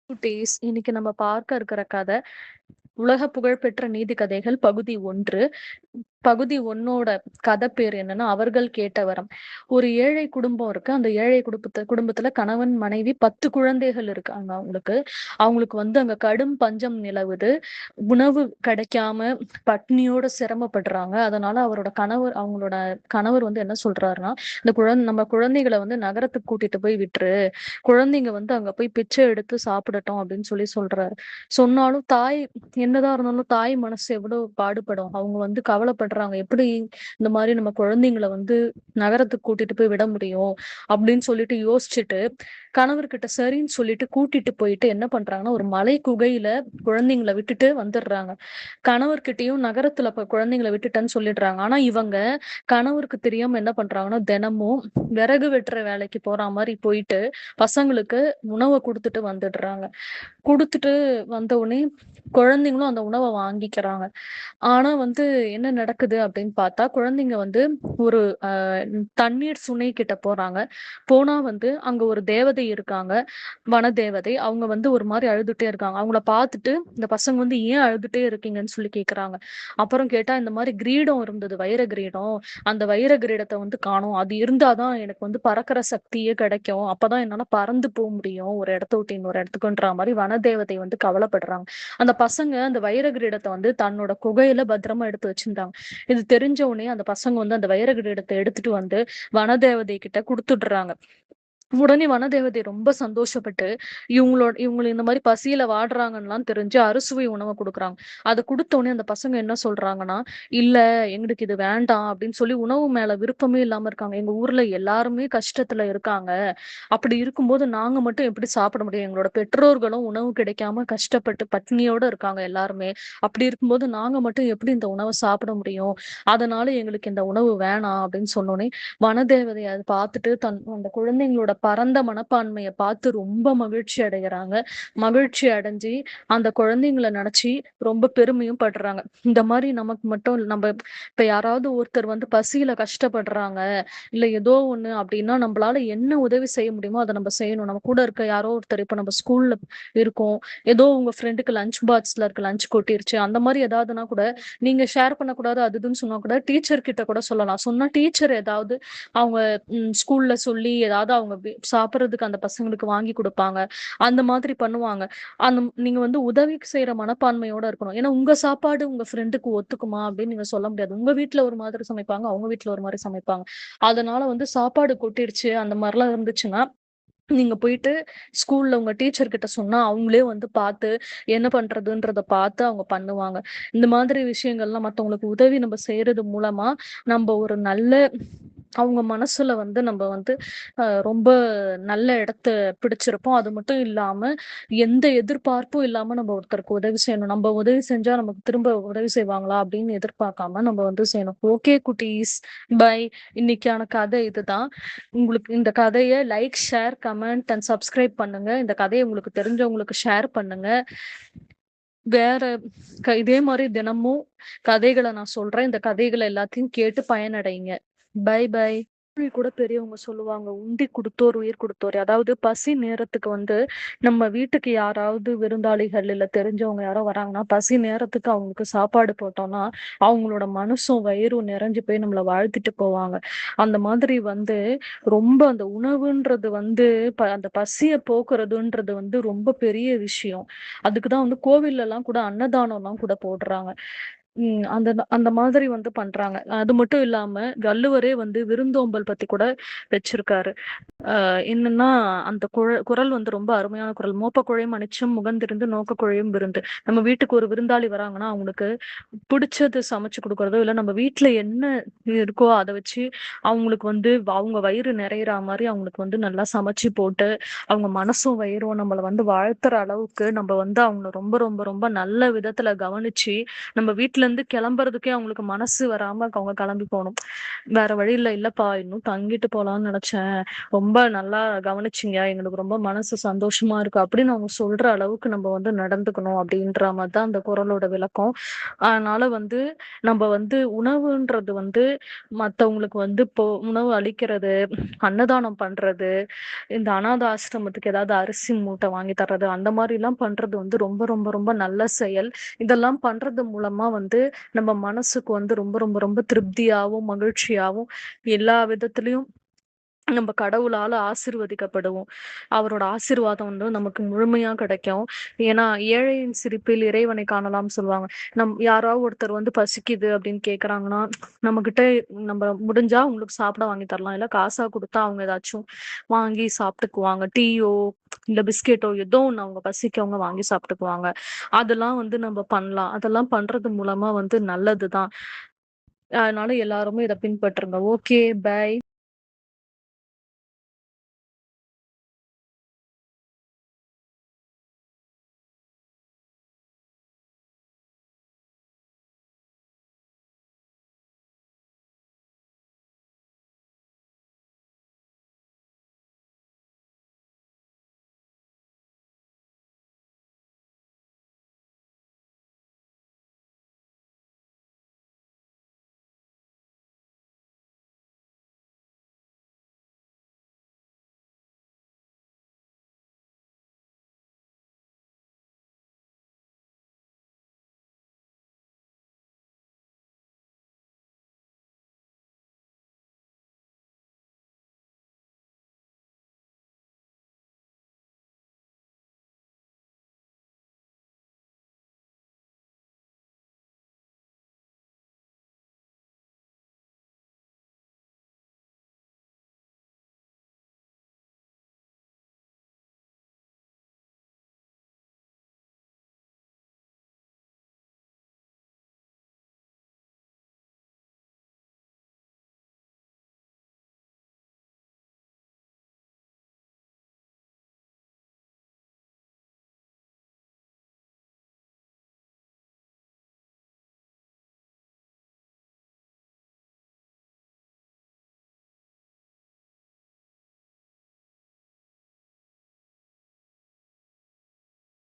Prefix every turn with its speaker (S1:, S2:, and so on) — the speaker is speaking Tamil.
S1: குட்டீஸ், இன்னைக்கு நம்ம பார்க்க இருக்கிற கதை, உலக புகழ்பெற்ற நீதி கதைகள் பகுதி 1. பகுதி 1ஓட கதை பேர் என்னன்னா, அவர்கள் கேட்ட வரம். ஒரு ஏழை குடும்பம் இருக்கு. அந்த ஏழை குடும்பத்துல கணவன், மனைவி 10 குழந்தைகள் இருக்காங்க அவங்களுக்கு. அவங்களுக்கு வந்து அங்க கடும் பஞ்சம் நிலவுது. உணவு கிடைக்காம பட்னியோட சிரமப்படுறாங்க. அதனால அவங்களோட கணவர் வந்து என்ன சொல்றாருன்னா, இந்த நம்ம குழந்தைகள வந்து நகரத்துக்கு கூட்டிட்டு போய் விட்டுரு. குழந்தைங்க வந்து அங்க போய் பிச்சை எடுத்து சாப்பிடட்டும் அப்படின்னு சொல்றாரு. சொன்னாலும் என்னதான் இருந்தாலும் தாய் மனசு எவ்வளவு பாடுபடும். அவங்க வந்து கவலைப்படுறாங்க. எப்படி இந்த மாதிரி நம்ம குழந்தைங்கள வந்து நகரத்துக்கு கூட்டிட்டு போய் விட முடியும் அப்படின்னு சொல்லிட்டு யோசிச்சுட்டு கணவர்கிட்ட சரின்னு சொல்லிட்டு கூட்டிட்டு போயிட்டு என்ன பண்றாங்கன்னா, ஒரு மலை குகையில குழந்தைங்கள விட்டுட்டு வந்துடுறாங்க. கணவர்கிட்டயும் நகரத்துல குழந்தைங்கள விட்டுட்டேன்னு சொல்லிடுறாங்க. ஆனா இவங்க கணவருக்கு தெரியாம என்ன பண்றாங்கன்னா, தினமும் விறகு வெட்டுற வேலைக்கு போற மாதிரி போயிட்டு பசங்களுக்கு உணவ குடுத்துட்டு வந்துடுறாங்க. குடுத்துட்டு வந்த உடனே குழந்தைங்களும் அந்த உணவ வாங்கிக்கிறாங்க. ஆனா வந்து என்ன நடக்குது அப்படின்னு பார்த்தா, குழந்தைங்க வந்து ஒரு அ தண்ணீர் சுனை கிட்ட போறாங்க. போனா வந்து அங்க ஒரு தேவதை இருக்காங்க. வனதேவதை. அவங்க வந்து ஒரு மாரி அழுதுட்டே இருக்காங்க. அவங்கள பார்த்துட்டு இந்த பசங்க வந்து ஏன் அழுதுட்டே இருக்கீங்கன்னு சொல்லி கேட்கறாங்க. அப்புறம் கேட்டா இந்த மாரி கிரீடம் இருந்தது. வைர கிரீடம். அந்த வைர கிரீடத்த வந்து காணோம். அது இருந்தா தான் எனக்கு வந்து பறக்கிற சக்தியே கிடைக்கும். அப்பதான் என்னால பறந்து முடியும். ஒரு இடத்த விட்டு இன்னொரு இடத்துக்குன்ற மாரி வனதேவதை வந்து கவலைப்படுறாங்க. அந்த பசங்க அந்த வைர கிரீடத்த வந்து தன்னோட குகையில பத்திரமா எடுத்து வச்சிருந்தாங்க. இது தெரிஞ்ச உடனே அந்த பசங்க வந்து அந்த வைர கிரீடத்த எடுத்துட்டு வந்து வனதேவதை கிட்ட குடுத்துடுறாங்க. உடனே வனதேவதை ரொம்ப சந்தோஷப்பட்டு, இவங்கள இந்த மாரி பசியில வாடுறாங்கன்னுலாம் தெரிஞ்சு அறுசுவை உணவ குடுக்குறாங்க. அத குடுத்த உடனே அந்த பசங்க என்ன சொல்றாங்கன்னா, "இல்ல எங்களுக்கு இது வேண்டாம்" அப்படின்னு சொல்லி உணவு மேல விருப்பமே இல்லாம இருக்காங்க. "எங்க ஊர்ல எல்லாருமே கஷ்டத்துல இருக்காங்க. அப்படி இருக்கும்போது நாங்க மட்டும் எப்படி சாப்பிட முடியும்? எங்களோட பெற்றோர்களும் உணவு கிடைக்காம கஷ்டப்பட்டு பட்டினியோட இருக்காங்க எல்லாருமே. அப்படி இருக்கும்போது நாங்க மட்டும் எப்படி இந்த உணவ சாப்பிட முடியும்? அதனால எங்களுக்கு இந்த உணவு வேணாம்" அப்படின்னு சொன்னோனே, வனதேவதை அத பார்த்துட்டு அந்த குழந்தைங்களோட பரந்த மனப்பான்மைய பார்த்து ரொம்ப மகிழ்ச்சி அடையறாங்க. மகிழ்ச்சி அடைஞ்சு அந்த குழந்தைங்கள நெனச்சு ரொம்ப பெருமையும் படுறாங்க. இந்த மாரி நமக்கு மட்டும் இப்ப யாராவது ஒருத்தர் வந்து பசியில கஷ்டப்படுறாங்க, இல்ல ஏதோ ஒண்ணு அப்டின்னா நம்பளால என்ன உதவி செய்ய முடியுமோ அத நம்ம செய்யணும். நம்ம கூட இருக்க யாரோ ஒருத்தர் இப்ப நம்ம ஸ்கூல்ல இருக்கோம். ஏதோ உங்க ஃப்ரெண்டுக்கு லஞ்ச் பாக்ஸ்ல இருக்க லஞ்ச் கொட்டிருச்சு. அந்த மாரி ஏதாவதுனா கூட நீங்க ஷேர் பண்ணக்கூடாது அது இதுன்னு சொன்னா கூட டீச்சர் கிட்ட கூட சொல்லலாம். சொன்னா டீச்சர் ஏதாவது அவங்க ஸ்கூல்ல சொல்லி ஏதாவது அவங்க சாப்பிடுறதுக்கு அந்த பசங்களுக்கு வாங்கி குடுப்பாங்க. அந்த மாதிரி பண்ணுவாங்க. நீங்க வந்து உதவி செய்ற மனப்பான்மையோட இருக்கணும். ஏன்னா உங்க சாப்பாடு உங்க ஃப்ரெண்டுக்கு ஒத்துக்குமா அப்படின்னு நீங்க சொல்ல முடியாது. உங்க வீட்ல ஒரு மாதிரி சமைப்பாங்க. அவங்க வீட்ல ஒரு மாரி சமைப்பாங்க. அதனால வந்து சாப்பாடு கொட்டிடுச்சு அந்த மாரிலாம் இருந்துச்சுன்னா, நீங்க போயிட்டு ஸ்கூல்ல உங்க டீச்சர் கிட்ட சொன்னா, அவங்களே வந்து பார்த்து என்ன பண்றதுன்றத பார்த்து அவங்க பண்ணுவாங்க. இந்த மாதிரி விஷயங்கள்லாம் மத்தவங்களுக்கு உதவி நம்ம செய்றது மூலமா, நம்ப ஒரு நல்ல அவங்க மனசுல வந்து நம்ப வந்து ரொம்ப நல்ல இடத்த பிடிச்சிருப்போம். அது மட்டும் இல்லாம, எந்த எதிர்பார்ப்பும் இல்லாம நம்ம ஒருத்தருக்கு உதவி செய்யணும். நம்ப உதவி செஞ்சா நமக்கு திரும்ப உதவி செய்வாங்களா அப்படின்னு எதிர்பார்க்காம நம்ம வந்து செய்யணும். ஓகே குட்டீஸ், பை. இன்னைக்கான கதை இதுதான். உங்களுக்கு இந்த கதைய like, share, comment and subscribe பண்ணுங்க. இந்த கதைய உங்களுக்கு தெரிஞ்சவங்களுக்கு ஷேர் பண்ணுங்க. வேற இதே மாரி தினமும் கதைகள நான் சொல்றேன். இந்த கதைகள எல்லாத்தையும் கேட்டு பயனடைங்க. By by. கூட பெரியவங்க சொல்லுவாங்க, "உண்டி குடுத்தோர் உயிர் குடுத்தோர்." அதாவது பசி நேரத்துக்கு வந்து நம்ம வீட்டுக்கு யாராவது விருந்தாளிகள் இல்ல தெரிஞ்சவங்க யாரோ வராங்கன்னா, பசி நேரத்துக்கு அவங்களுக்கு சாப்பாடு போட்டோம்னா, அவங்களோட மனசும் வயிறும் நிறைஞ்சு போய் நம்மள வாழ்த்திட்டு போவாங்க. அந்த மாதிரி வந்து ரொம்ப அந்த உணவுன்றது வந்து அந்த பசிய போக்குறதுன்றது வந்து ரொம்ப பெரிய விஷயம். அதுக்கு தான் வந்து கோவில்லலாம் கூட அன்னதானம்லாம் கூட போடுறாங்க. அந்த அந்த மாதிரி வந்து பண்றாங்க. அது மட்டும் இல்லாம வள்ளுவரே வந்து விருந்தோம்பல் பத்தி கூட வச்சிருக்காரு. என்னன்னா, அந்த குறள் வந்து ரொம்ப அருமையான குறள். "மோப்ப குழையும் அனிச்சம் முகந்திருந்து நோக்க குழையும் விருந்து." நம்ம வீட்டுக்கு ஒரு விருந்தாளி வராங்கன்னா, அவங்களுக்கு பிடிச்சது சமைச்சு குடுக்குறதோ, இல்ல நம்ம வீட்ல என்ன இருக்கோ அத வச்சு அவங்களுக்கு வந்து அவங்க வயிறு நிறையிற மாரி அவங்களுக்கு வந்து நல்லா சமைச்சு போட்டு, அவங்க மனசும் வயிறும் நம்மள வந்து வாழ்த்துற அளவுக்கு நம்ம வந்து அவங்கள ரொம்ப ரொம்ப ரொம்ப நல்ல விதத்துல கவனிச்சு, நம்ம வீட்ல வீட்லருந்து கிளம்புறதுக்கே அவங்களுக்கு மனசு வராம அவங்க கிளம்பி போணும். வேற வழி இல்ல. "இல்லப்பா இன்னும் தங்கிட்டு போலான்னு நெனச்சேன். ரொம்ப நல்லா கவனிச்சீங்க. எங்களுக்கு ரொம்ப மனசு சந்தோஷமா இருக்கு." அப்படின்னு அவங்க சொல்ற அளவுக்கு நம்ம வந்து நடந்துக்கணும் அப்படின்ற மாரி தான் அந்த குறளோட விளக்கம். அதனால வந்து நம்ப வந்து உணவுன்றது வந்து மத்தவங்களுக்கு வந்து இப்போ உணவு அளிக்கிறது, அன்னதானம் பண்றது, இந்த அநாத ஆசிரமத்துக்கு ஏதாவது அரிசி மூட்டை வாங்கி தர்றது, அந்த மாரிலாம் பண்றது வந்து ரொம்ப ரொம்ப ரொம்ப நல்ல செயல். இதெல்லாம் பண்றது மூலமா வந்து நம்ம மனசுக்கு வந்து ரொம்ப ரொம்ப ரொம்ப திருப்தியாவும், மகிழ்ச்சியாவும் எல்லா விதத்திலயும் நம்ம கடவுளால ஆசீர்வதிக்கப்படுவோம். அவரோட ஆசீர்வாதம் வந்து நமக்கு முழுமையா கிடைக்கும். ஏன்னா, "ஏழையின் சிரிப்பில் இறைவனை காணலாம்னு" சொல்லுவாங்க. யாராவது ஒருத்தர் வந்து பசிக்குது அப்படின்னு கேட்கறாங்கன்னா, நம்மகிட்ட நம்ம முடிஞ்சா அவங்களுக்கு சாப்பிட வாங்கி தரலாம். இல்ல காசா குடுத்தா அவங்க ஏதாச்சும் வாங்கி சாப்பிட்டுக்குவாங்க. டீயோ, இல்ல பிஸ்கெட்டோ ஏதோ ஒண்ணு அவங்க பசிக்கவங்க வாங்கி சாப்பிட்டுக்குவாங்க. அதெல்லாம் வந்து நம்ம பண்ணலாம். அதெல்லாம் பண்றது மூலமா வந்து நல்லது தான். அதனால எல்லாருமே இத பின்பற்றுங்க. Okay, by.